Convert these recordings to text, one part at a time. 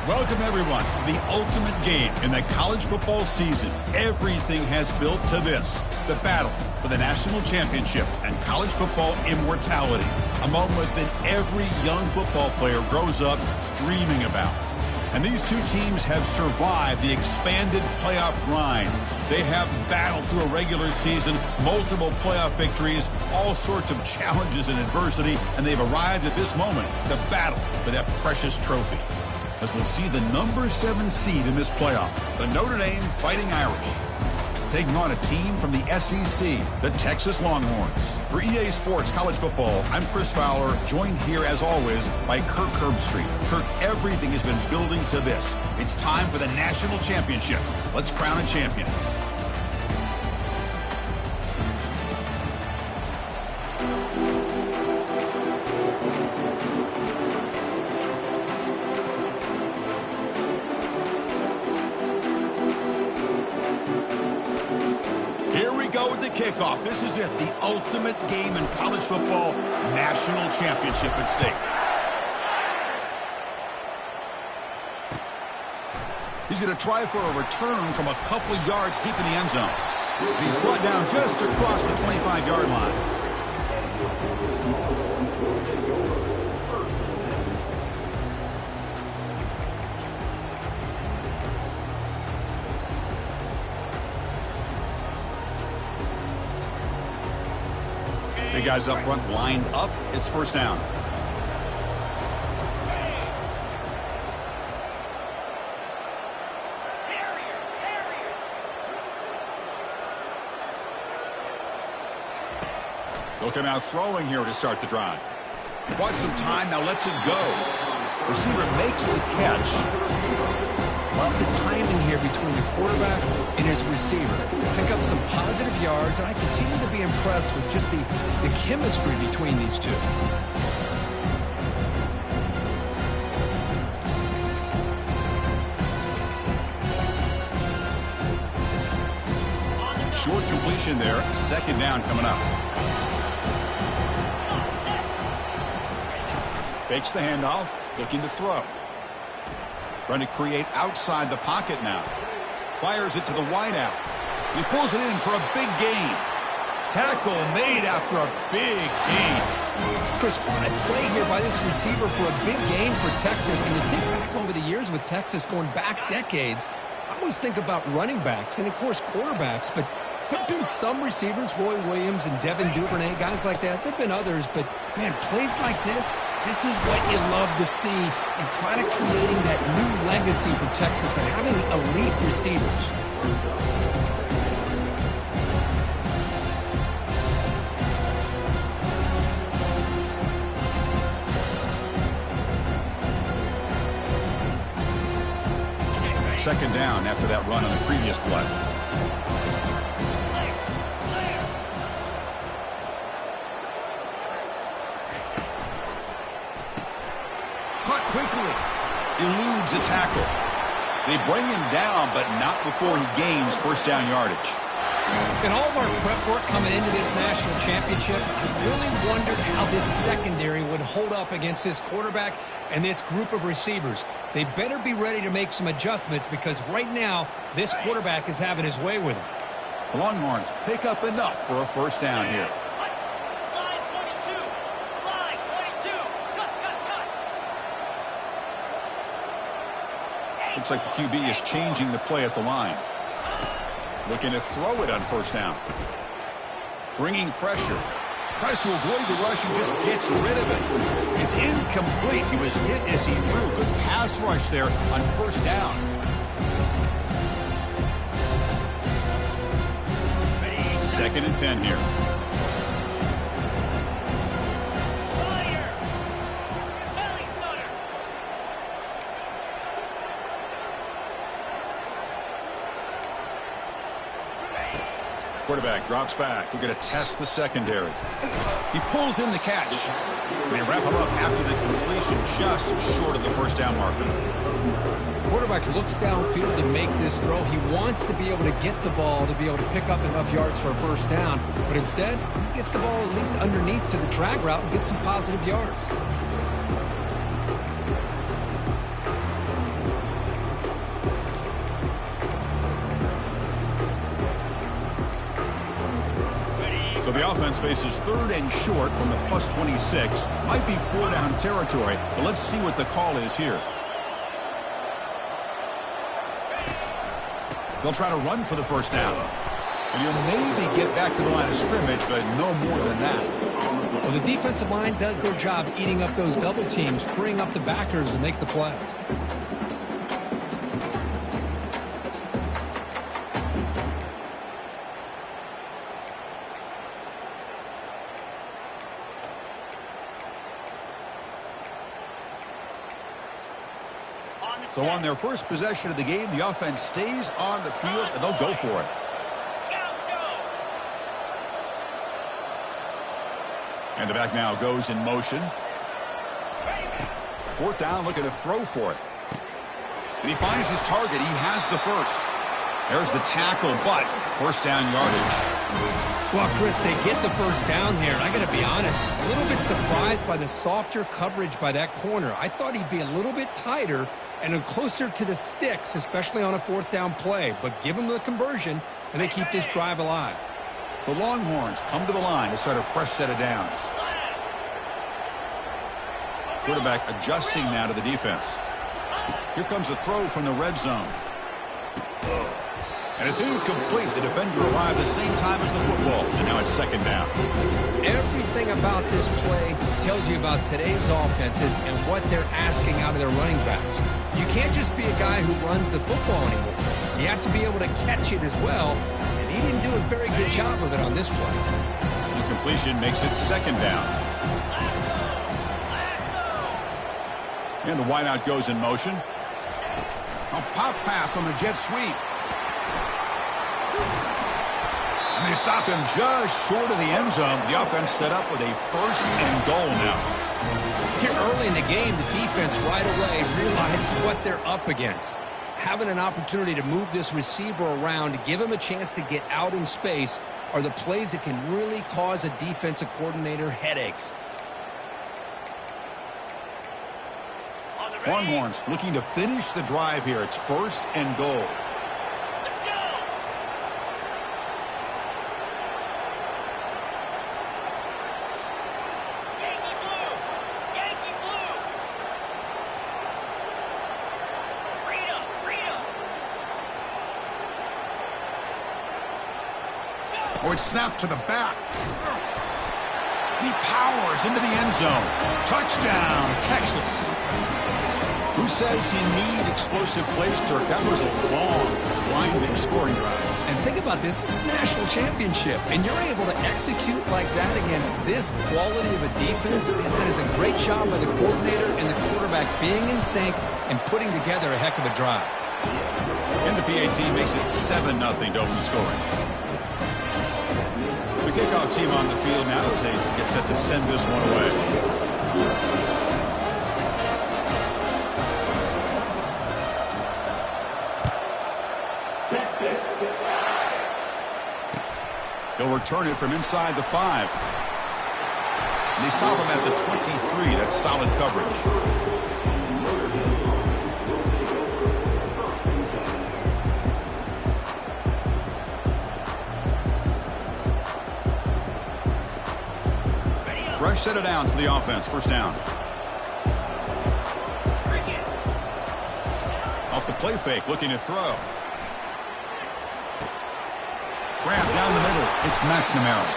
Welcome, everyone, to the ultimate game in the college football season. Everything has built to this, the battle for the national championship and college football immortality, a moment that every young football player grows up dreaming about. And these two teams have survived the expanded playoff grind. They have battled through a regular season, multiple playoff victories, all sorts of challenges and adversity, and they've arrived at this moment, the battle for that precious trophy. As we'll see the number 7 seed in this playoff, the Notre Dame Fighting Irish, taking on a team from the SEC, the Texas Longhorns. For EA Sports College Football, I'm Chris Fowler, joined here as always by Kirk Herbstreit. Kirk, everything has been building to this. It's time for the national championship. Let's crown a champion. Kickoff. This is it, the ultimate game in college football, national championship at stake. He's going to try for a return from a couple of yards deep in the end zone. He's brought down just across the 25-yard line. Big guys up front lined up. It's first down. Looking out throwing here to start the drive. He bought some time, now lets it go. Receiver makes the catch. Love the timing here between the quarterback and his receiver. Pick up some positive yards, and I continue to be impressed with just the chemistry between these two. Short completion there, second down coming up. Fakes the handoff, looking to throw. Trying to create outside the pocket now. Fires it to the wideout. He pulls it in for a big gain. Tackle made after a big gain. Chris, what a play here by this receiver for a big gain for Texas. And you think back over the years with Texas going back decades, I always think about running backs and, of course, quarterbacks. But there have been some receivers, Roy Williams and Devin Duvernay, guys like that. There have been others. But, man, plays like this is what you love to see and kind of creating that new legacy for Texas and having elite receivers. Second down after that run on the previous play. Caught quickly. Eludes a tackle. They bring him down, but not before he gains first down yardage. In all of our prep work coming into this national championship, I really wondered how this secondary would hold up against this quarterback and this group of receivers. They better be ready to make some adjustments because right now, this quarterback is having his way with him. The Longhorns pick up enough for a first down here. Looks like the QB is changing the play at the line. Looking to throw it on first down. Bringing pressure. Tries to avoid the rush and just gets rid of it. It's incomplete. He was hit as he threw. Good pass rush there on first down. Second and 10 here. Quarterback drops back. We're going to test the secondary. He pulls in the catch. They wrap him up after the completion, just short of the first down marker. Quarterback looks downfield to make this throw. He wants to be able to get the ball to be able to pick up enough yards for a first down. But instead, he gets the ball at least underneath to the drag route and gets some positive yards. offense faces 3rd and short from the +26. Might be 4-down territory, but let's see what the call is here. They'll try to run for the first down. And he'll maybe get back to the line of scrimmage, but no more than that. Well, the defensive line does their job eating up those double teams, freeing up the backers to make the play. So on their first possession of the game, the offense stays on the field, and they'll go for it. And the back now goes in motion. 4th down, looking to throw for it. And he finds his target. He has the first. There's the tackle, but first down yardage. Well, Chris, they get the first down here. I got to be honest, a little bit surprised by the softer coverage by that corner. I thought he'd be a little bit tighter and closer to the sticks, especially on a 4th down play. But give him the conversion, and they keep this drive alive. The Longhorns come to the line to start a fresh set of downs. Quarterback adjusting now to the defense. Here comes a throw from the red zone. And it's incomplete. The defender arrived the same time as the football, and now it's 2nd down. Everything about this play tells you about today's offenses and what they're asking out of their running backs. You can't just be a guy who runs the football anymore. You have to be able to catch it as well, and he didn't do a very good job of it on this play. The completion makes it 2nd down. And the wideout goes in motion. A pop pass on the jet sweep. And they stop him just short of the end zone. The offense set up with a 1st and goal now. Here early in the game, the defense right away realizes what they're up against. Having an opportunity to move this receiver around to give him a chance to get out in space are the plays that can really cause a defensive coordinator headaches. Longhorns looking to finish the drive here. It's 1st and goal. Let's go. Yankee blue. Yankee blue. Freedom. Oh, it's snapped to the back. He powers into the end zone. Touchdown, Texas. Who says you need explosive plays, Kirk? That was a long, blinding scoring drive. And think about this. This is a national championship, and you're able to execute like that against this quality of a defense. Man, that is a great job by the coordinator and the quarterback being in sync and putting together a heck of a drive. And the PAT makes it 7-0 to open scoring. The kickoff team on the field now as they get set to send this one away. He'll return it from inside the 5. And they stop him at the 23. That's solid coverage. Fresh set of downs for the offense. First down. Off the play fake, looking to throw. Grab down the middle. It's McNamara.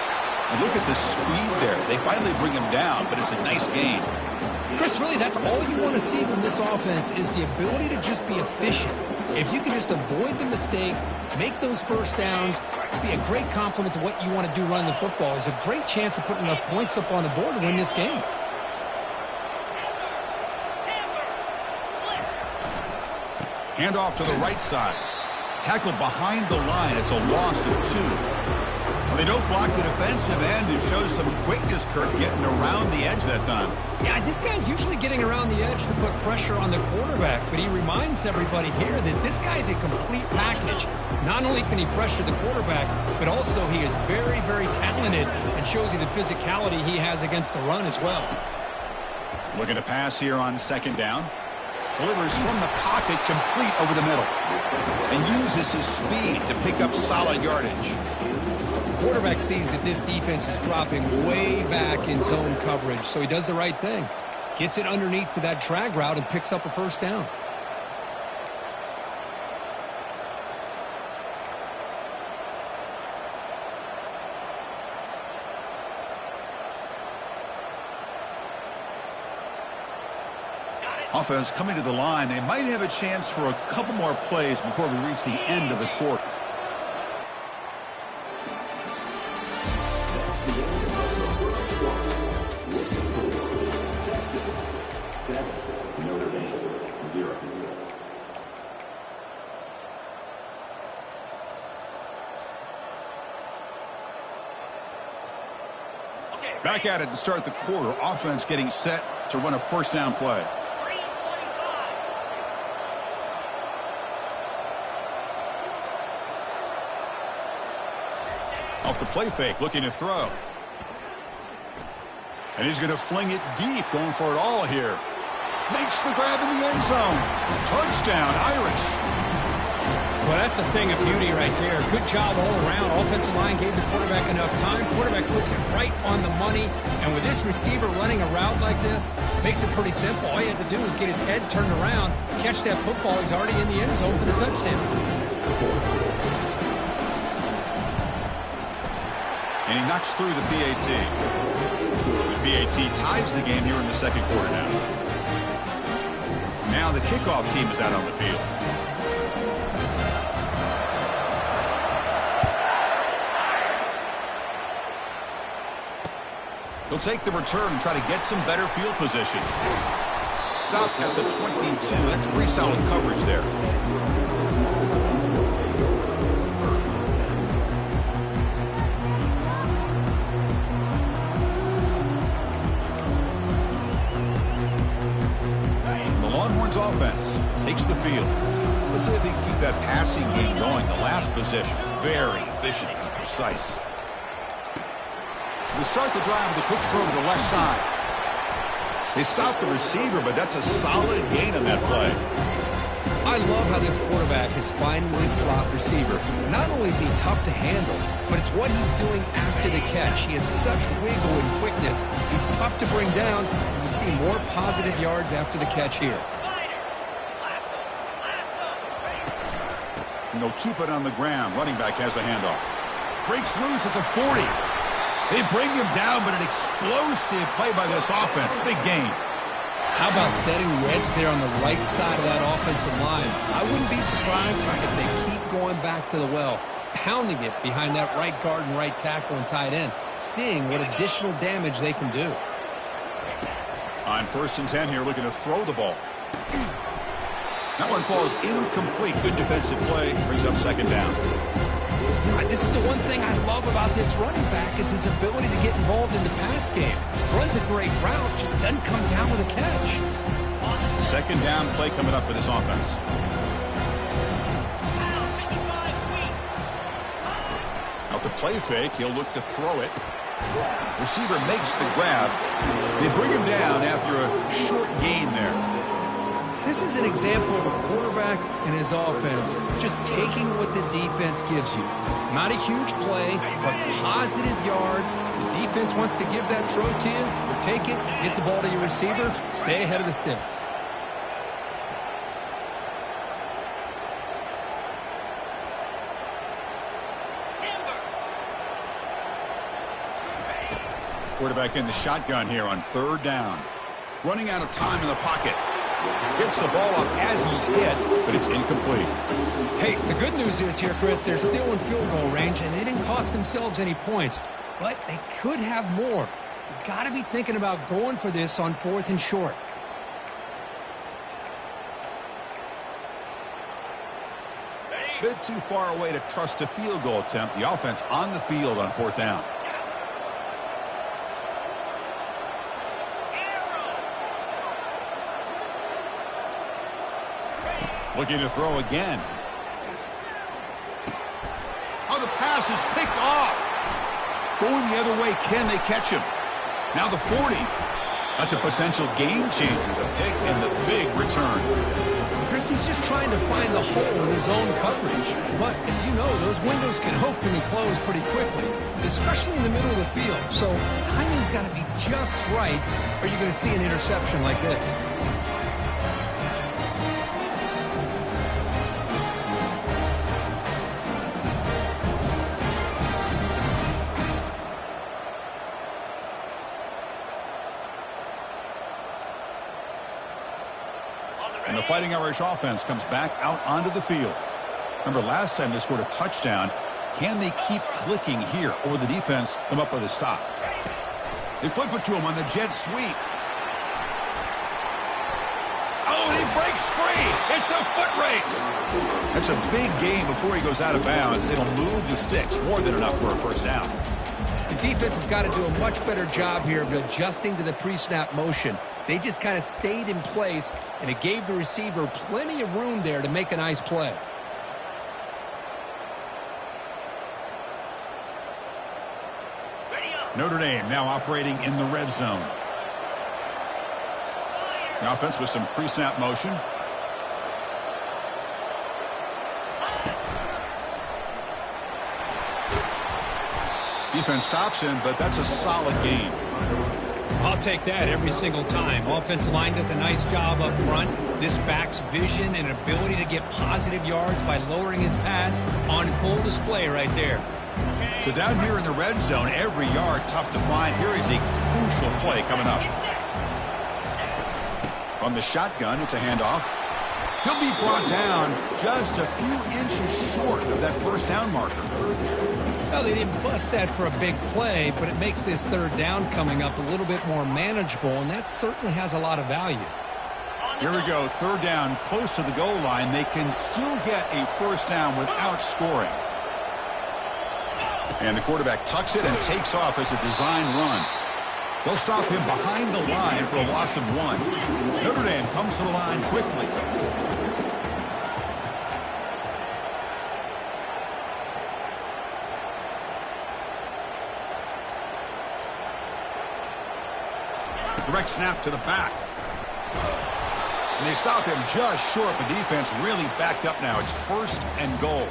And look at the speed there. They finally bring him down, but it's a nice gain. Chris, really, that's all you want to see from this offense is the ability to just be efficient. If you can just avoid the mistake, make those first downs, be a great complement to what you want to do running the football. There's a great chance of putting enough points up on the board to win this game. Hand off to the right side. Tackled behind the line. It's a loss of 2. Well, they don't block the defensive end and shows some quickness, Kirk, getting around the edge that time. Yeah, this guy's usually getting around the edge to put pressure on the quarterback, but he reminds everybody here that this guy's a complete package. Not only can he pressure the quarterback, but also he is very, very talented and shows you the physicality he has against the run as well. Looking to pass here on 2nd down. Delivers from the pocket complete over the middle. And uses his speed to pick up solid yardage. Quarterback sees that this defense is dropping way back in zone coverage, so he does the right thing. Gets it underneath to that drag route and picks up a first down. Offense coming to the line. They might have a chance for a couple more plays before we reach the end of the quarter. Back at it to start the quarter. Offense getting set to run a first down play. Off the play fake, looking to throw. And he's going to fling it deep, going for it all here. Makes the grab in the end zone. Touchdown, Irish. Well, that's a thing of beauty right there. Good job all around. Offensive line gave the quarterback enough time. Quarterback puts it right on the money. And with this receiver running a route like this, makes it pretty simple. All you have to do is get his head turned around, catch that football. He's already in the end zone for the touchdown. And he knocks through the PAT. The PAT ties the game here in the second quarter now. Now the kickoff team is out on the field. He'll take the return and try to get some better field position. Stop at the 22. That's pretty solid coverage there. The Longhorns offense takes the field. Let's see if they can keep that passing game going. The last possession, very efficient and precise. To start the drive with a quick throw to the left side. They stop the receiver, but that's a solid gain on that play. I love how this quarterback is finding this slot receiver. Not only is he tough to handle, but it's what he's doing after the catch. He has such wiggle and quickness. He's tough to bring down, and you see more positive yards after the catch here. And they'll keep it on the ground. Running back has the handoff. Breaks loose at the 40. They bring him down, but an explosive play by this offense. Big game. How about setting the edge there on the right side of that offensive line? I wouldn't be surprised if they keep going back to the well, pounding it behind that right guard and right tackle and tight end, seeing what additional damage they can do. On 1st and 10 here, looking to throw the ball. That one falls incomplete. Good defensive play. Brings up second down. This is the one thing I love about this running back is his ability to get involved in the pass game. Runs a great route, just doesn't come down with a catch. Second down play coming up for this offense. Out the play fake, he'll look to throw it. Receiver makes the grab. They bring him down after a short gain there. This is an example of a quarterback and his offense just taking what the defense gives you. Not a huge play, but positive yards. The defense wants to give that throw to you. You take it, get the ball to your receiver, stay ahead of the sticks. Quarterback in the shotgun here on 3rd down. Running out of time in the pocket. Gets the ball off as he's hit, but it's incomplete. Hey, the good news is here, Chris, they're still in field goal range, and they didn't cost themselves any points. But they could have more. You got to be thinking about going for this on 4th and short. Bit too far away to trust a field goal attempt. The offense on the field on 4th down. Looking to throw again. Oh, the pass is picked off. Going the other way, can they catch him? Now the 40. That's a potential game changer, the pick and the big return. Chris, he's just trying to find the hole in his own coverage. But, as you know, those windows can open and close pretty quickly, especially in the middle of the field. So timing's got to be just right, or you're going to see an interception like this. And the Fighting Irish offense comes back out onto the field. Remember, last time they scored a touchdown. Can they keep clicking here, or will the defense come up with a stop? They flip it to him on the jet sweep. Oh, he breaks free. It's a foot race. That's a big gain before he goes out of bounds. It'll move the sticks, more than enough for a first down. The defense has got to do a much better job here of adjusting to the pre-snap motion. They just kind of stayed in place, and it gave the receiver plenty of room there to make a nice play. Notre Dame now operating in the red zone. The offense with some pre-snap motion. Defense stops him, but that's a solid gain. I'll take that every single time. Offensive line does a nice job up front. This back's vision and ability to get positive yards by lowering his pads on full display right there. So down here in the red zone, every yard tough to find. Here is a crucial play coming up. From the shotgun, it's a handoff. He'll be brought down just a few inches short of that first down marker. Well, they didn't bust that for a big play, but it makes this third down coming up a little bit more manageable, and that certainly has a lot of value. Here we go, third down, close to the goal line. They can still get a first down without scoring. And the quarterback tucks it and takes off as a design run. They'll stop him behind the line for a loss of 1. Notre Dame comes to the line quickly. Direct snap to the back. And they stop him just short. The defense really backed up now. It's first and goal.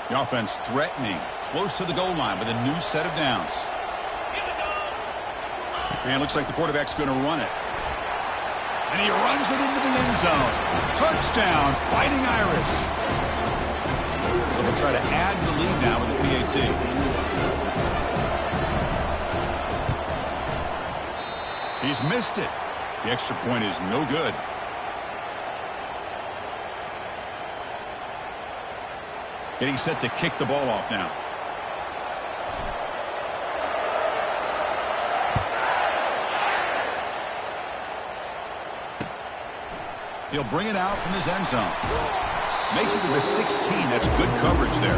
The offense threatening, close to the goal line with a new set of downs. And looks like the quarterback's going to run it. And he runs it into the end zone. Touchdown, Fighting Irish. So they'll try to add to the lead now with the PAT. He's missed it. The extra point is no good. Getting set to kick the ball off now. He'll bring it out from his end zone. Makes it to the 16. That's good coverage there.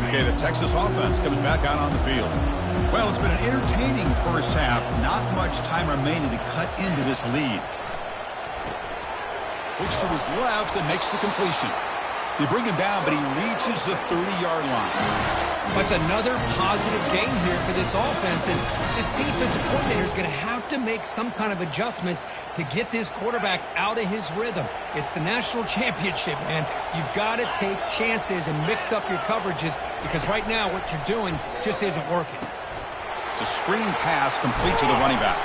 Okay, the Texas offense comes back out on the field. Well, it's been an entertaining first half. Not much time remaining to cut into this lead. Looks to his left and makes the completion. They bring him down, but he reaches the 30-yard line. That's another positive gain here for this offense, and this defensive coordinator is going to have to make some kind of adjustments to get this quarterback out of his rhythm. It's the national championship, man. You've got to take chances and mix up your coverages, because right now what you're doing just isn't working. It's a screen pass complete to the running back.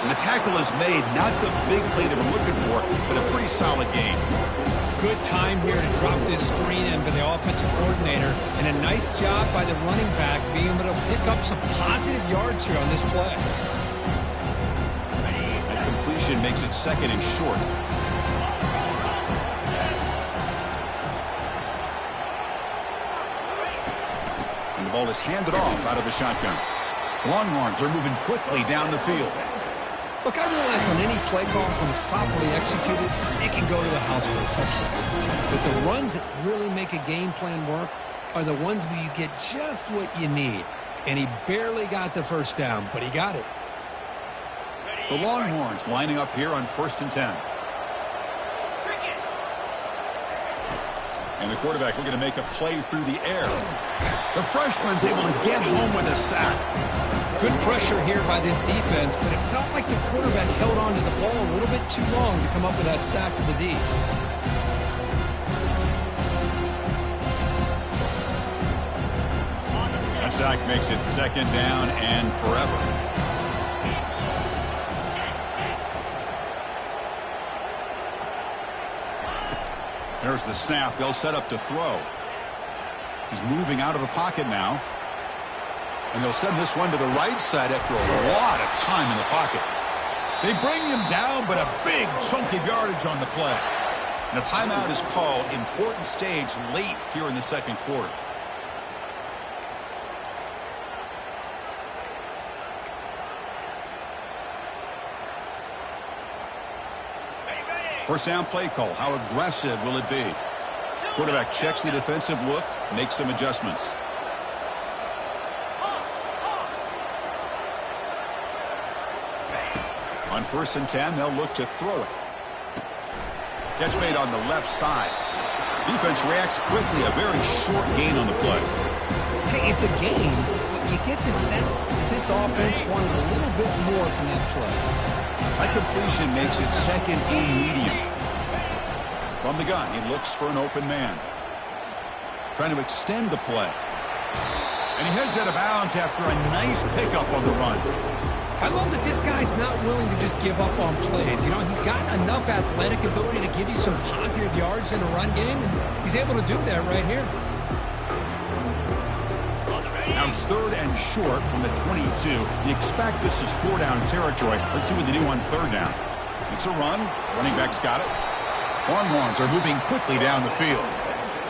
And the tackle is made, not the big play that we're looking for, but a pretty solid game. Good time here to drop this screen in by the offensive coordinator, and a nice job by the running back being able to pick up some positive yards here on this play. That completion makes it second and short. And the ball is handed off out of the shotgun. Longhorns are moving quickly down the field. Look, I realize on any play call, when it's properly executed, it can go to the house for a touchdown. But the runs that really make a game plan work are the ones where you get just what you need. And he barely got the first down, but he got it. The Longhorns lining up here on 1st and 10. And the quarterback looking to make a play through the air. The freshman's able to get home with a sack. Good pressure here by this defense, but it felt like the quarterback held on to the ball a little bit too long to come up with that sack for the D. That sack makes it 2nd down and forever. There's the snap. They'll set up to throw. He's moving out of the pocket now. And they'll send this one to the right side after a lot of time in the pocket. They bring him down, but a big chunk of yardage on the play. And a timeout is called. Important stage late here in the 2nd quarter. First down play call. How aggressive will it be? Quarterback checks the defensive look, makes some adjustments. On 1st and 10, they'll look to throw it. Catch made on the left side. Defense reacts quickly. A very short gain on the play. Hey, it's a game, but you get the sense that this offense wanted a little bit more from that play. That completion makes it 2nd and medium. From the gun, he looks for an open man. Trying to extend the play. And he heads out of bounds after a nice pickup on the run. I love that this guy's not willing to just give up on plays. You know, he's got enough athletic ability to give you some positive yards in a run game, and he's able to do that right here. Now it's 3rd and short from the 22. You expect this is 4-down territory. Let's see what they do on 3rd down. It's a run. Running back's got it. Longhorns are moving quickly down the field.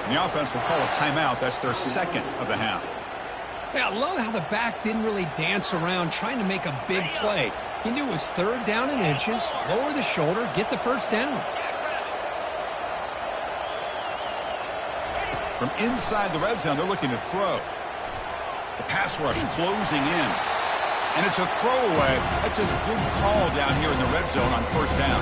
And the offense will call a timeout. That's their 2nd of the half. Yeah, I love how the back didn't really dance around trying to make a big play. He knew it was 3rd down in inches, lower the shoulder, get the first down. From inside the red zone, they're looking to throw. The pass rush closing in. And it's a throwaway. That's a good call down here in the red zone on 1st down.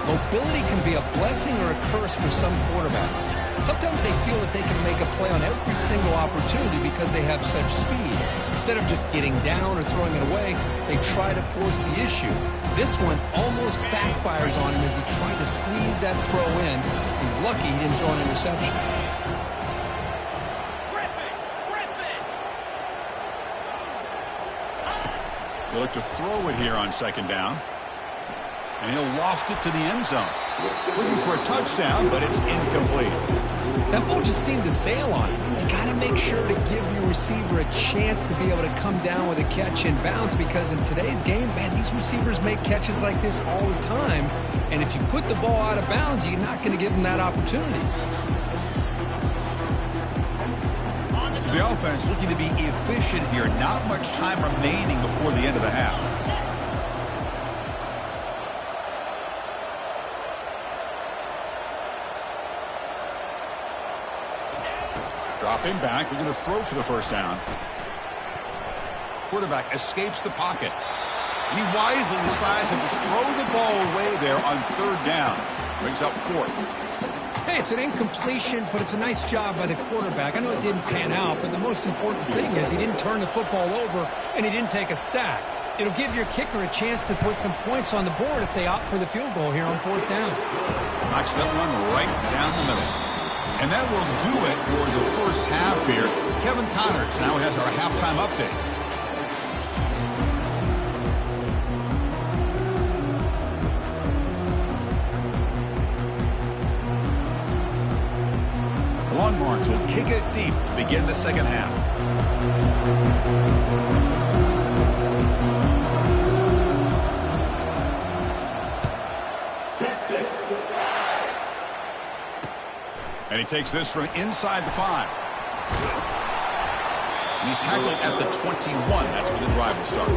Mobility can be a blessing or a curse for some quarterbacks. Sometimes they feel that they can make a play on every single opportunity because they have such speed. Instead of just getting down or throwing it away, they try to force the issue. This one almost backfires on him as he tried to squeeze that throw in. He's lucky he didn't throw an interception. They look to throw it here on 2nd down. And he'll loft it to the end zone. Looking for a touchdown, but it's incomplete. That ball just seemed to sail on him. You got to make sure to give your receiver a chance to be able to come down with a catch in bounds, because in today's game, man, these receivers make catches like this all the time. And if you put the ball out of bounds, you're not going to give them that opportunity. So the offense looking to be efficient here. Not much time remaining before the end of the half. Dropping back, they're going to throw for the first down. Quarterback escapes the pocket. And he wisely decides to just throw the ball away there on 3rd down. Brings up 4th. Hey, it's an incompletion, but it's a nice job by the quarterback. I know it didn't pan out, but the most important thing is he didn't turn the football over and he didn't take a sack. It'll give your kicker a chance to put some points on the board if they opt for the field goal here on 4th down. Knocks that one right down the middle. And that will do it for the first half here. Kevin Connors now has our halftime update. The Longhorns will kick it deep to begin the 2nd half. And he takes this from inside the 5. And he's tackled at the 21. That's where the drive will start.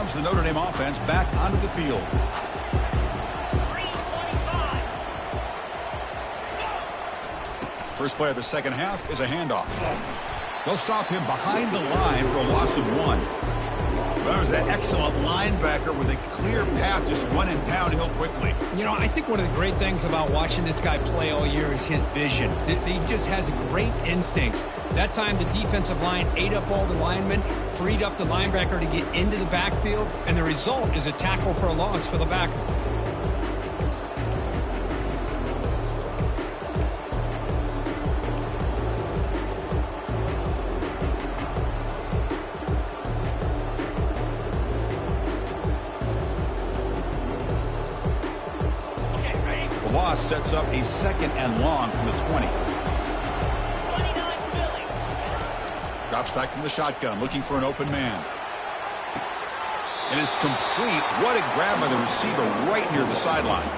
comes the Notre Dame offense back onto the field. 3:25. First play of the second half is a handoff. They'll stop him behind the line for a loss of 1. That was that excellent linebacker with a clear path, just running downhill quickly. You know, I think one of the great things about watching this guy play all year is his vision. He just has great instincts. That time, the defensive line ate up all the linemen, freed up the linebacker to get into the backfield, and the result is a tackle for a loss for the backer. Sets up a second and long from the 20. 29 Philly. Drops back from the shotgun, looking for an open man. And it's complete. What a grab by the receiver right near the sideline.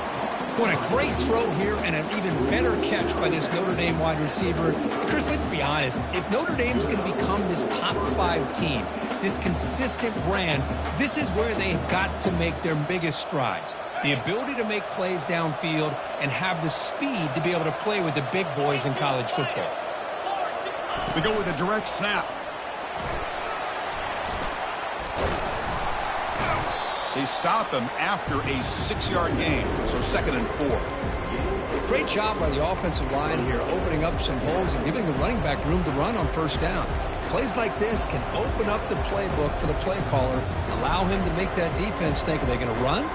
What a great throw here and an even better catch by this Notre Dame wide receiver. Chris, let's be honest. If Notre Dame's going to become this top 5 team, this consistent brand, this is where they've got to make their biggest strides. The ability to make plays downfield and have the speed to be able to play with the big boys in college football. They go with a direct snap. They stop him after a 6-yard gain, so 2nd and 4. Great job by the offensive line here, opening up some holes and giving the running back room to run on first down. Plays like this can open up the playbook for the play caller, allow him to make that defense think, are they going to run?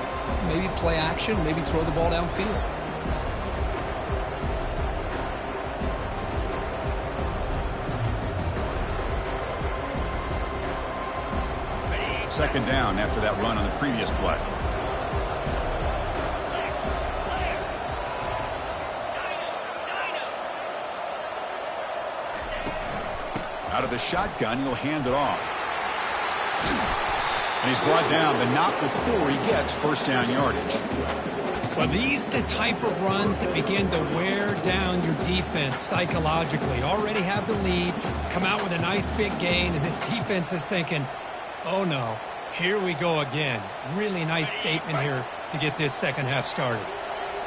Maybe play action, maybe throw the ball downfield. Second down after that run on the previous play. Out of the shotgun, he'll hand it off. And he's brought down, but not before he gets first down yardage. Well, these are the type of runs that begin to wear down your defense psychologically. Already have the lead, come out with a nice big gain, and this defense is thinking, oh no, here we go again. Really nice statement here to get this second half started.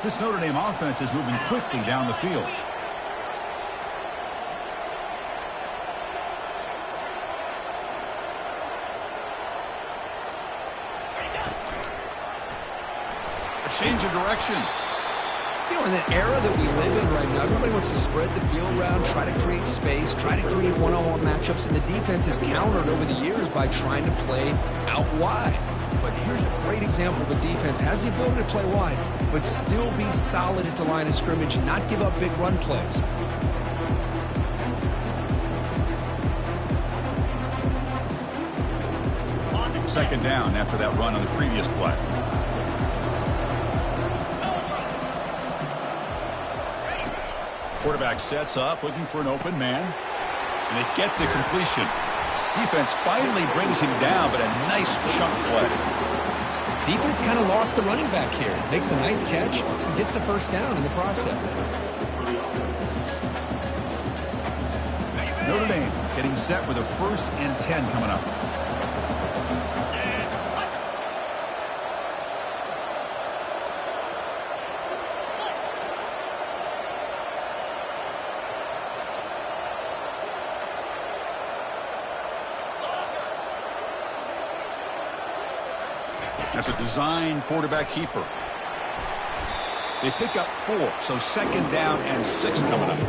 This Notre Dame offense is moving quickly down the field. A change of direction. You know, in the era that we live in right now, everybody wants to spread the field around, try to create space, try to create one-on-one matchups, and the defense is countered over the years by trying to play out wide. But here's a great example of a defense has the ability to play wide, but still be solid at the line of scrimmage, not give up big run plays. Second down after that run on the previous play. Quarterback sets up, looking for an open man. And they get the completion. Defense finally brings him down, but a nice chunk play. Defense kind of lost the running back here. Makes a nice catch and gets the first down in the process. Notre Dame getting set with a 1st and 10 coming up. That's a design quarterback keeper. They pick up 4, so 2nd down and 6 coming up.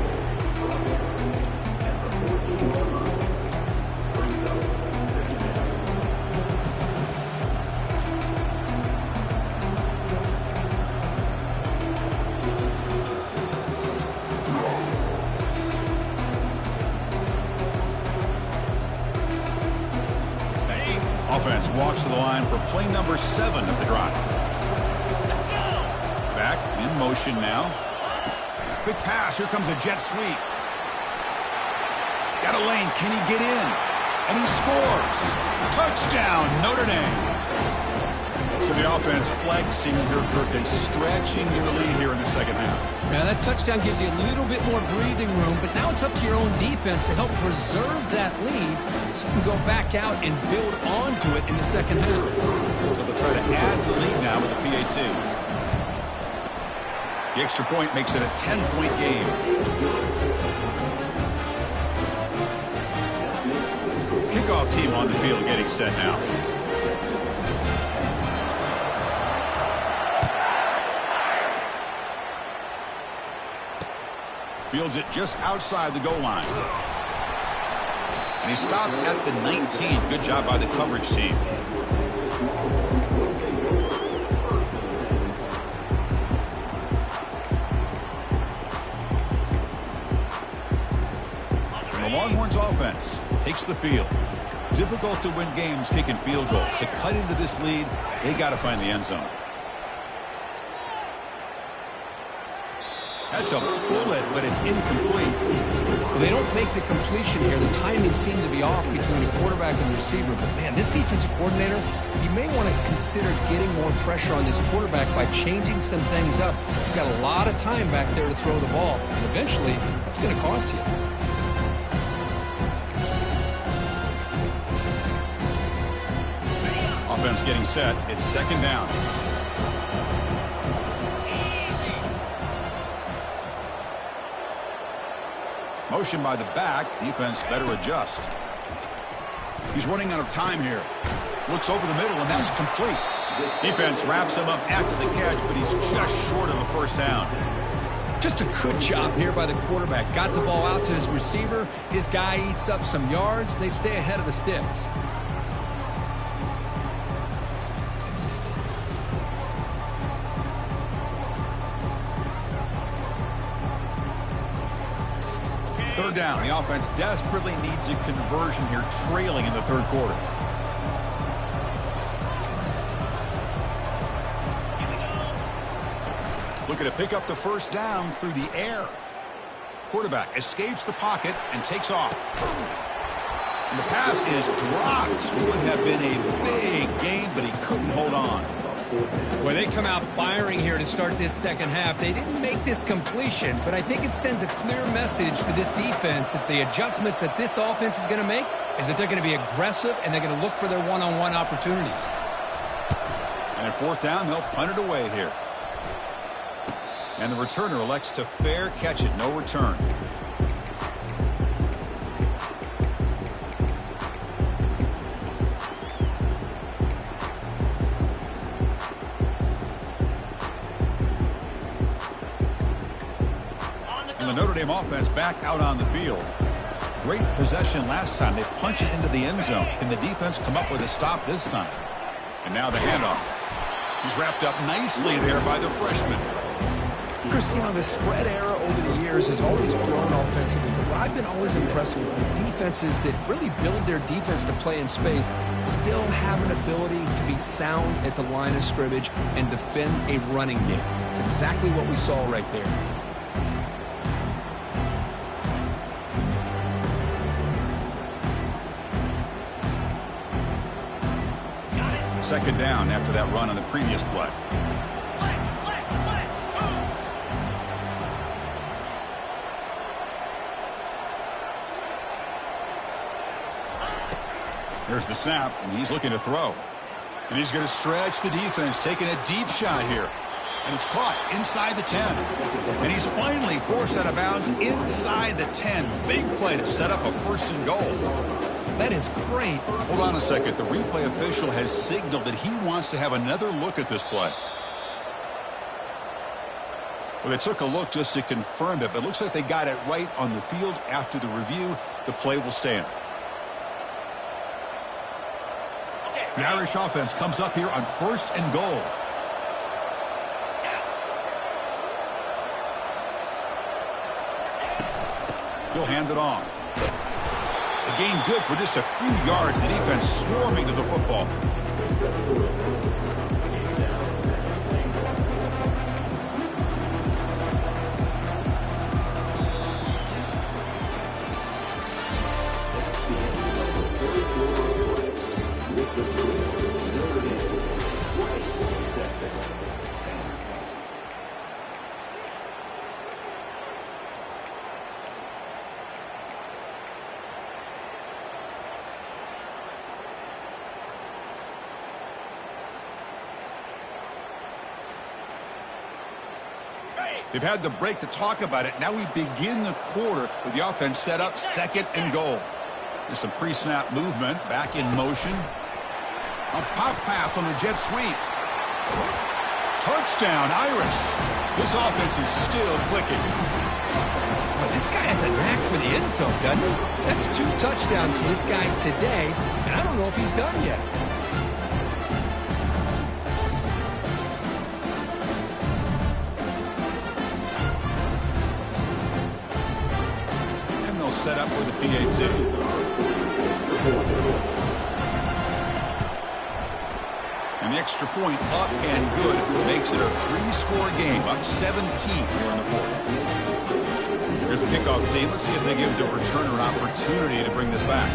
Offense walks to the line for play number 7 of the drive. Back in motion now. Quick pass. Here comes a jet sweep. Got a lane. Can he get in? And he scores. Touchdown, Notre Dame. So the offense flexing here, Kirk, and stretching their lead here in the second half. Now that touchdown gives you a little bit more breathing room, but now it's up to your own defense to help preserve that lead so you can go back out and build onto it in the second half. So they'll try to add the lead now with the PAT. The extra point makes it a 10-point game. Kickoff team on the field getting set now. Fields it just outside the goal line. And he stopped at the 19. Good job by the coverage team. And the Longhorns offense takes the field. Difficult to win games kicking field goals. To cut into this lead, they got to find the end zone. That's a bullet, but it's incomplete. Well, they don't make the completion here. The timing seemed to be off between the quarterback and the receiver. But, man, this defensive coordinator, he may want to consider getting more pressure on this quarterback by changing some things up. You've got a lot of time back there to throw the ball. And eventually, that's going to cost you. Offense getting set. It's second down. Motion by the back. Defense better adjust. He's running out of time here. Looks over the middle, and that's complete. Defense wraps him up after the catch, but he's just short of a first down. Just a good job here by the quarterback. Got the ball out to his receiver. His guy eats up some yards. They stay ahead of the sticks. Third down. The offense desperately needs a conversion here, trailing in the third quarter. Looking to pick up the first down through the air. Quarterback escapes the pocket and takes off. And the pass is dropped. Would have been a big gain, but he couldn't hold on. Well, they come out firing here to start this second half. They didn't make this completion, but I think it sends a clear message to this defense that the adjustments that this offense is going to make is that they're going to be aggressive and they're going to look for their one-on-one opportunities. And at fourth down, they'll punt it away here. And the returner elects to fair catch it. No return. And the Notre Dame offense back out on the field. Great possession last time. They punch it into the end zone. Can the defense come up with a stop this time? And now the handoff. He's wrapped up nicely there by the freshman. Chris, you know, the spread era over the years has always grown offensively, but I've been always impressed with defenses that really build their defense to play in space, still have an ability to be sound at the line of scrimmage and defend a running game. It's exactly what we saw right there. Second down after that run on the previous play. Here's the snap, and he's looking to throw. And he's going to stretch the defense, taking a deep shot here. And it's caught inside the 10. And he's finally forced out of bounds inside the 10. Big play to set up a first and goal. That is great. Hold on a second. The replay official has signaled that he wants to have another look at this play. Well, they took a look just to confirm it, but it looks like they got it right on the field after the review. The play will stand. The Irish offense comes up here on first and goal. He'll hand it off. A gain good for just a few yards. The defense swarming to the football. They've had the break to talk about it. Now we begin the quarter with the offense set up, 2nd and goal. There's some pre-snap movement, back in motion. A pop pass on the jet sweep. Touchdown, Irish. This offense is still clicking. Boy, this guy has a knack for the end zone, doesn't he? That's 2 touchdowns for this guy today, and I don't know if he's done yet. And they'll set up for the PAT. And the extra point up and good makes it a 3-score game, up 17 here in the 4th. Here's the kickoff team. Let's see if they give the returner an opportunity to bring this back.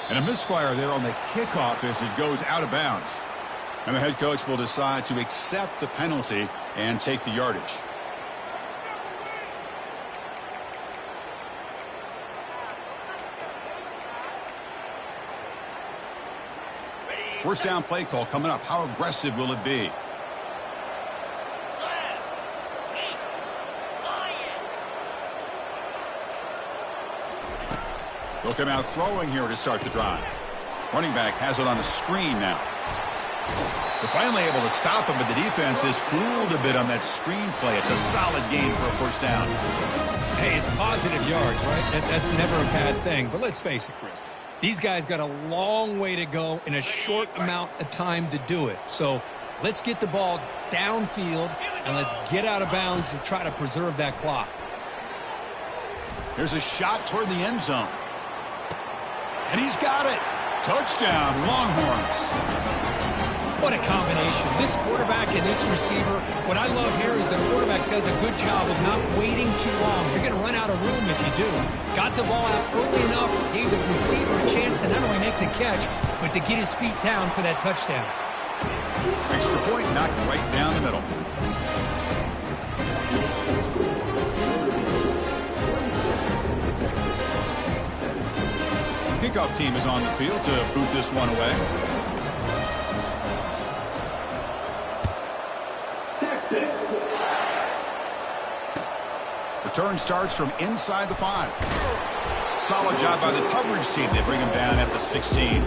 And a misfire there on the kickoff as it goes out of bounds. And the head coach will decide to accept the penalty and take the yardage. First down play call coming up. How aggressive will it be? They'll come out throwing here to start the drive. Running back has it on the screen now. They're finally able to stop him, but the defense is fooled a bit on that screen play. It's a solid gain for a first down. Hey, it's positive yards, right? That's never a bad thing. But let's face it, Chris. These guys got a long way to go in a short amount of time to do it. So let's get the ball downfield and let's get out of bounds to try to preserve that clock. Here's a shot toward the end zone. And he's got it. Touchdown, Longhorns. What a combination. This quarterback and this receiver. What I love here is the quarterback does a good job of not waiting too long. You're going to run out of room if you do. Got the ball out early enough, gave the receiver a chance to not only make the catch, but to get his feet down for that touchdown. Extra point knocked right down the middle. Kickoff team is on the field to boot this one away. Return starts from inside the 5. Solid job by the coverage team. They bring him down at the 16.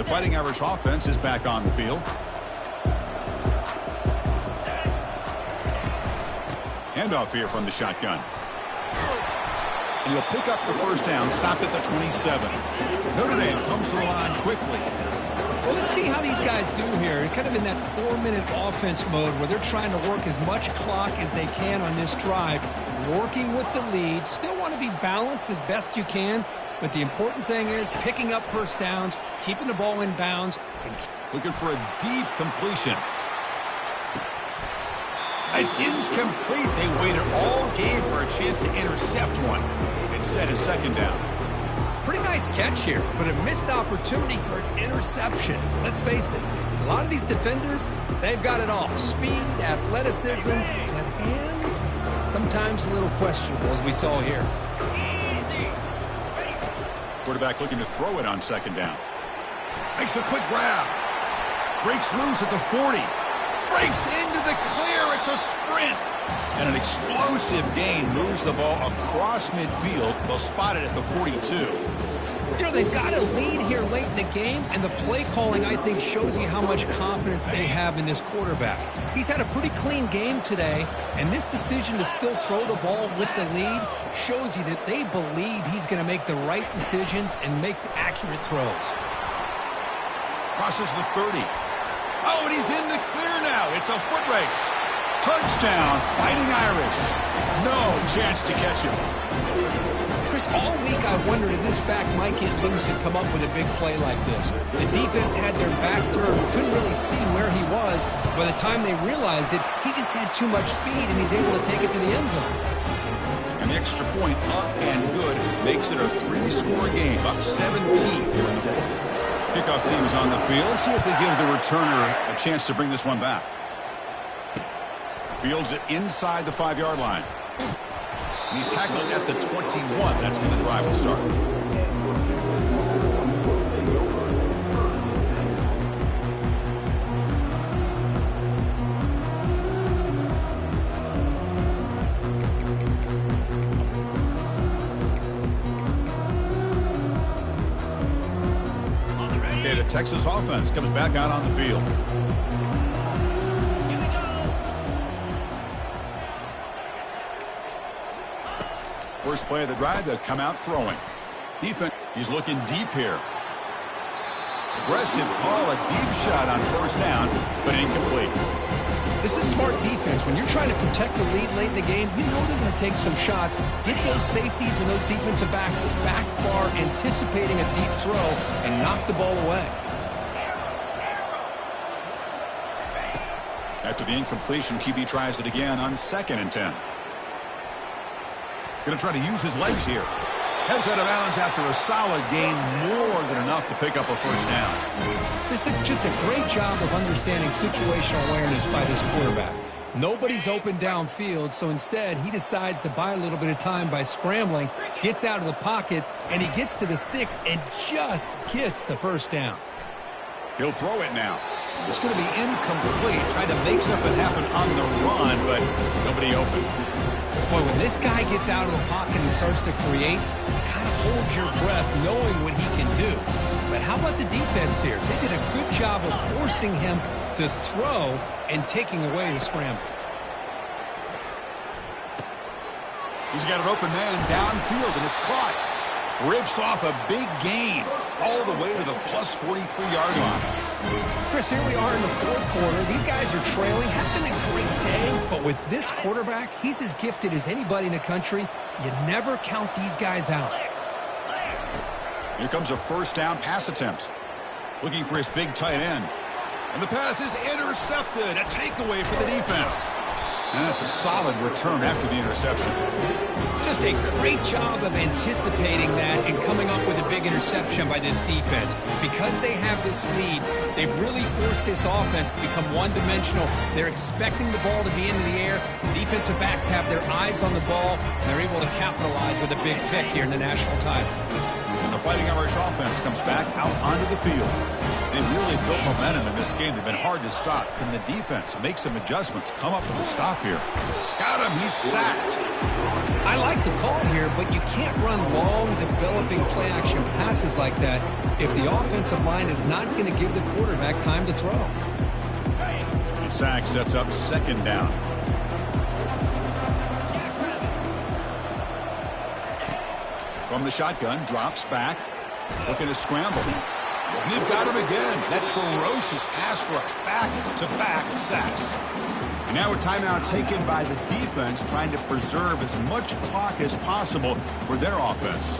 Fighting Irish offense is back on the field. Handoff here from the shotgun. And he'll pick up the first down, stopped at the 27. Notre Dame comes to the line quickly. Well, let's see how these guys do here. Kind of in that 4-minute offense mode where they're trying to work as much clock as they can on this drive. Working with the lead. Still want to be balanced as best you can. But the important thing is picking up first downs, keeping the ball in bounds. And looking for a deep completion. It's incomplete. They waited all game for a chance to intercept one. Instead, it's second down. Pretty nice catch here, but a missed opportunity for an interception. Let's face it, a lot of these defenders, they've got it all. Speed, athleticism, but hands, sometimes a little questionable, as we saw here. Quarterback looking to throw it on second down. Makes a quick grab. Breaks loose at the 40. Breaks into the clear. It's a sprint. And an explosive gain moves the ball across midfield. They'll spot it at the 42. You know, they've got a lead here late in the game, and the play calling, I think, shows you how much confidence they have in this quarterback. He's had a pretty clean game today, and this decision to still throw the ball with the lead shows you that they believe he's going to make the right decisions and make accurate throws. Crosses the 30. Oh, and he's in the clear now. It's a foot race. Touchdown, Fighting Irish. No chance to catch him. Chris, all week I wondered if this back might get loose and come up with a big play like this. The defense had their back turned, couldn't really see where he was. By the time they realized it, he just had too much speed, and he's able to take it to the end zone. And And the extra point up and good makes it a 3-score game, up 17 here in the fourth. Kickoff team is on the field. Let's see if they give the returner a chance to bring this one back. Fields it inside the 5-yard line. And he's tackled at the 21. That's where the drive will start. Okay, the Texas offense comes back out on the field. First play of the drive, they'll come out throwing. Defense, he's looking deep here. Aggressive call, a deep shot on first down, but incomplete. This is smart defense. When you're trying to protect the lead late in the game, you know they're going to take some shots. Get those safeties and those defensive backs back far, anticipating a deep throw, and knock the ball away. After the incompletion, QB tries it again on 2nd and 10. Going to try to use his legs here. Heads out of bounds after a solid gain, more than enough to pick up a first down. This is just a great job of understanding situational awareness by this quarterback. Nobody's open downfield, so instead he decides to buy a little bit of time by scrambling, gets out of the pocket, and he gets to the sticks and just gets the first down. He'll throw it now. It's going to be incomplete. Tried to make something happen on the run, but nobody open. Boy, when this guy gets out of the pocket and starts to create, you kind of hold your breath knowing what he can do. But how about the defense here? They did a good job of forcing him to throw and taking away the scramble. He's got an open man downfield, and it's caught. Rips off a big gain all the way to the plus 43-yard line. Chris, here we are in the fourth quarter. These guys are trailing. Having a great day, but with this quarterback, he's as gifted as anybody in the country. You never count these guys out. Here comes a first down pass attempt. Looking for his big tight end. And the pass is intercepted. A takeaway for the defense. And that's a solid return after the interception. Just a great job of anticipating that and coming up with a big interception by this defense. Because they have this lead, they've really forced this offense to become one-dimensional. They're expecting the ball to be into the air. The defensive backs have their eyes on the ball, and they're able to capitalize with a big pick here in the national title. And the Fighting Irish offense comes back out onto the field. They've really built momentum in this game. They've been hard to stop. Can the defense make some adjustments? Come up with a stop here. Got him. He's sacked. I like the call here, but you can't run long, developing play-action passes like that if the offensive line is not going to give the quarterback time to throw. The sack sets up 2nd down. From the shotgun, drops back, looking to scramble. And they've got him again. That ferocious pass rush, back-to-back sacks. And now a timeout taken by the defense, trying to preserve as much clock as possible for their offense.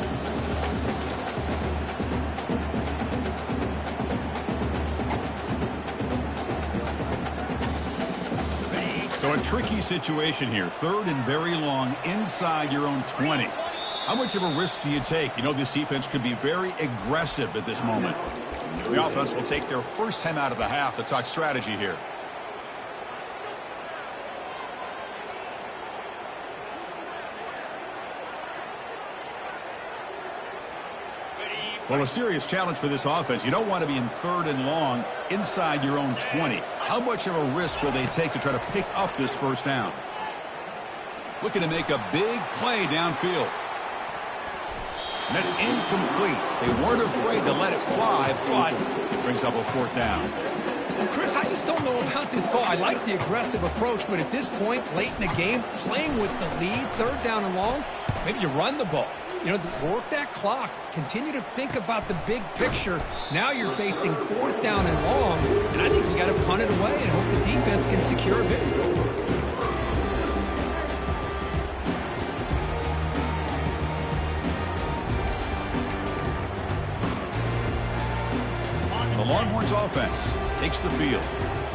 So a tricky situation here. 3rd and very long inside your own 20. How much of a risk do you take? You know this defense could be very aggressive at this moment. The offense will take their first time out of the half to talk strategy here. Well, a serious challenge for this offense. You don't want to be in 3rd and long inside your own 20. How much of a risk will they take to try to pick up this first down? Looking to make a big play downfield. And that's incomplete. They weren't afraid to let it fly, but it brings up a 4th down. Well, Chris, I just don't know about this call. I like the aggressive approach, but at this point, late in the game, playing with the lead, 3rd down and long, maybe you run the ball. You know, work that clock. Continue to think about the big picture. Now you're facing 4th down and long, and I think you got to punt it away and hope the defense can secure a victory. Longhorns offense takes the field.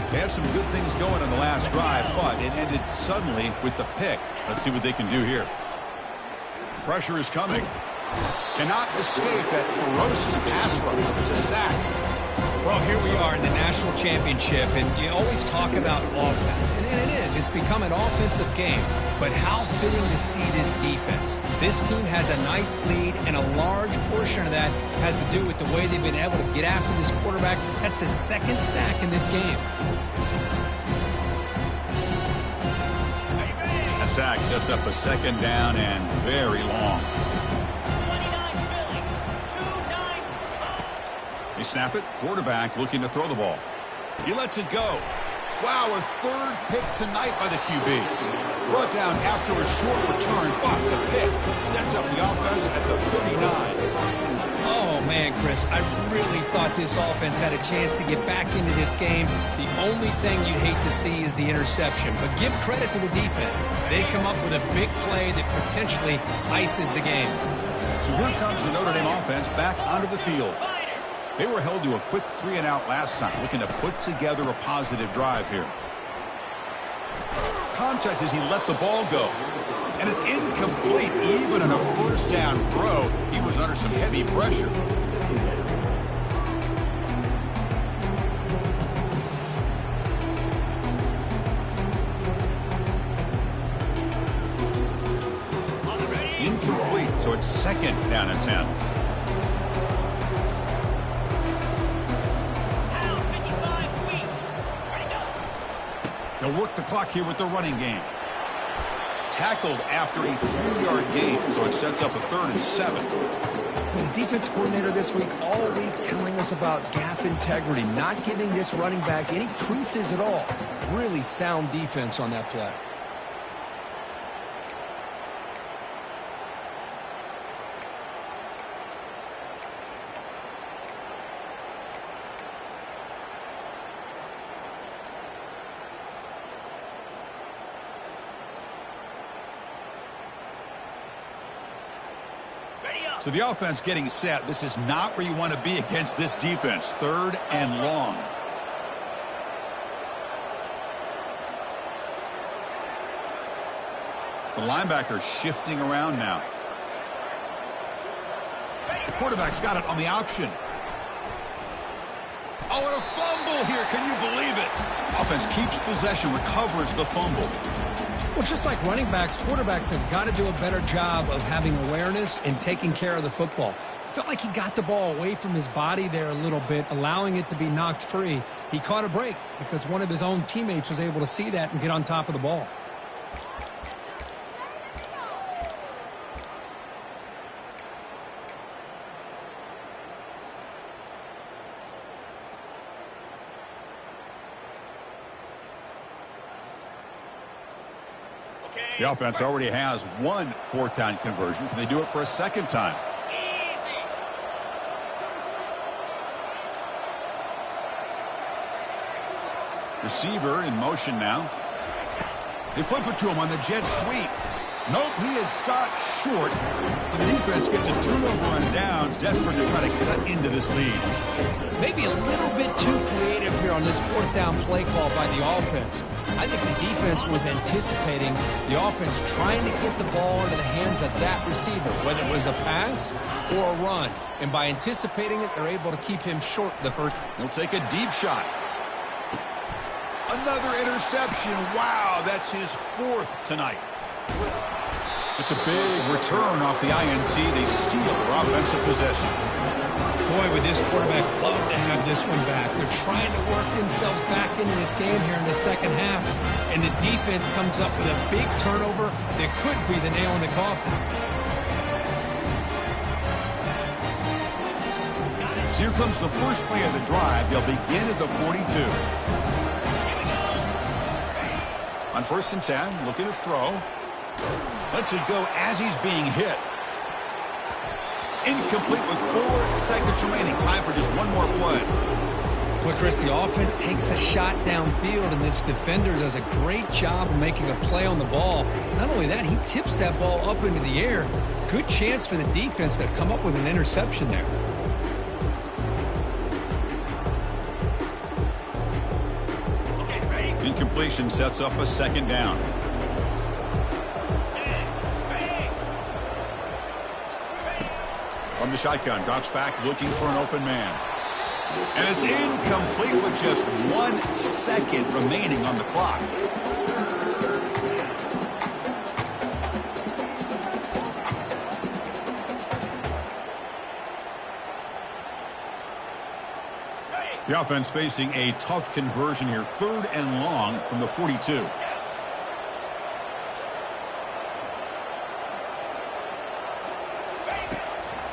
They had some good things going on the last drive, but it ended suddenly with the pick. Let's see what they can do here. Pressure is coming. Cannot escape that ferocious pass rush. It's a sack. Well, here we are in the national championship, and you always talk about offense, and it is. It's become an offensive game, but how fitting to see this defense. This team has a nice lead, and a large portion of that has to do with the way they've been able to get after this quarterback. That's the second sack in this game. A sack sets up a second down and very long. 29 Philly. 2-9. They snap it. Quarterback looking to throw the ball. He lets it go. Wow, a third pick tonight by the QB. Brought down after a short return, but the pick sets up the offense at the 39. Oh, man, Chris, I really thought this offense had a chance to get back into this game. The only thing you'd hate to see is the interception. But give credit to the defense. They come up with a big play that potentially ices the game. So here comes the Notre Dame offense back onto the field. They were held to a quick 3-and-out last time, looking to put together a positive drive here. Contact as he let the ball go. And it's incomplete. Even in a first down throw, he was under some heavy pressure. Incomplete, so it's second down and 10. They'll work the clock here with the running game. Tackled after a 3-yard gain, so it sets up a 3rd and 7. The defense coordinator this week all week telling us about gap integrity, not giving this running back any creases at all. Really sound defense on that play. So the offense getting set. This is not where you want to be against this defense. 3rd and long. The linebacker shifting around now. The quarterback's got it on the option. Oh, and a fumble here. Can you believe it? Offense keeps possession, recovers the fumble. Well, just like running backs, quarterbacks have got to do a better job of having awareness and taking care of the football. Felt like he got the ball away from his body there a little bit, allowing it to be knocked free. He caught a break because one of his own teammates was able to see that and get on top of the ball. The offense already has one 4th-down conversion. Can they do it for a second time? Receiver in motion now. They flip it to him on the jet sweep. Nope, he is stopped short. So the defense gets a turnover on downs, desperate to try to cut into this lead. Maybe a little bit too creative here on this 4th down play call by the offense. I think the defense was anticipating the offense trying to get the ball into the hands of that receiver, whether it was a pass or a run. And by anticipating it, they're able to keep him short the first. He'll take a deep shot. Another interception. Wow, that's his 4th tonight. It's a big return off the INT. They steal their offensive possession. Boy, would this quarterback love to have this one back. They're trying to work themselves back into this game here in the second half. And the defense comes up with a big turnover that could be the nail in the coffin. So here comes the first play of the drive. They'll begin at the 42. On 1st and 10, looking to throw. Lets it go as he's being hit. Incomplete with 4 seconds remaining. Time for just one more play. Well, Chris, the offense takes a shot downfield, and this defender does a great job of making a play on the ball. Not only that, he tips that ball up into the air. Good chance for the defense to come up with an interception there. Incompletion sets up a 2nd down. From the shotgun, drops back looking for an open man. And it's incomplete with just 1 second remaining on the clock. The offense facing a tough conversion here. 3rd and long from the 42.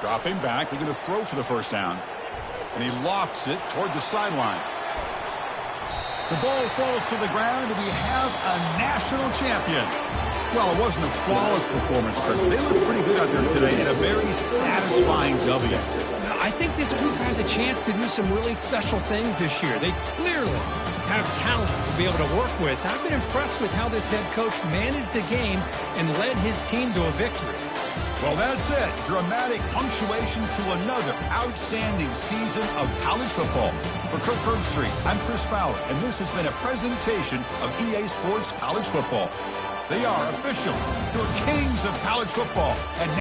Dropping back, looking to throw for the first down. And he lofts it toward the sideline. The ball falls to the ground, and we have a national champion. Well, it wasn't a flawless performance, Chris. They looked pretty good out there today in a very satisfying W. I think this group has a chance to do some really special things this year. They clearly have talent to be able to work with. I've been impressed with how this head coach managed the game and led his team to a victory. Well, that's it. Dramatic punctuation to another outstanding season of college football. For Kirk Herbstreit, I'm Chris Fowler, and this has been a presentation of EA Sports College Football. They are official. Your kings of college football. And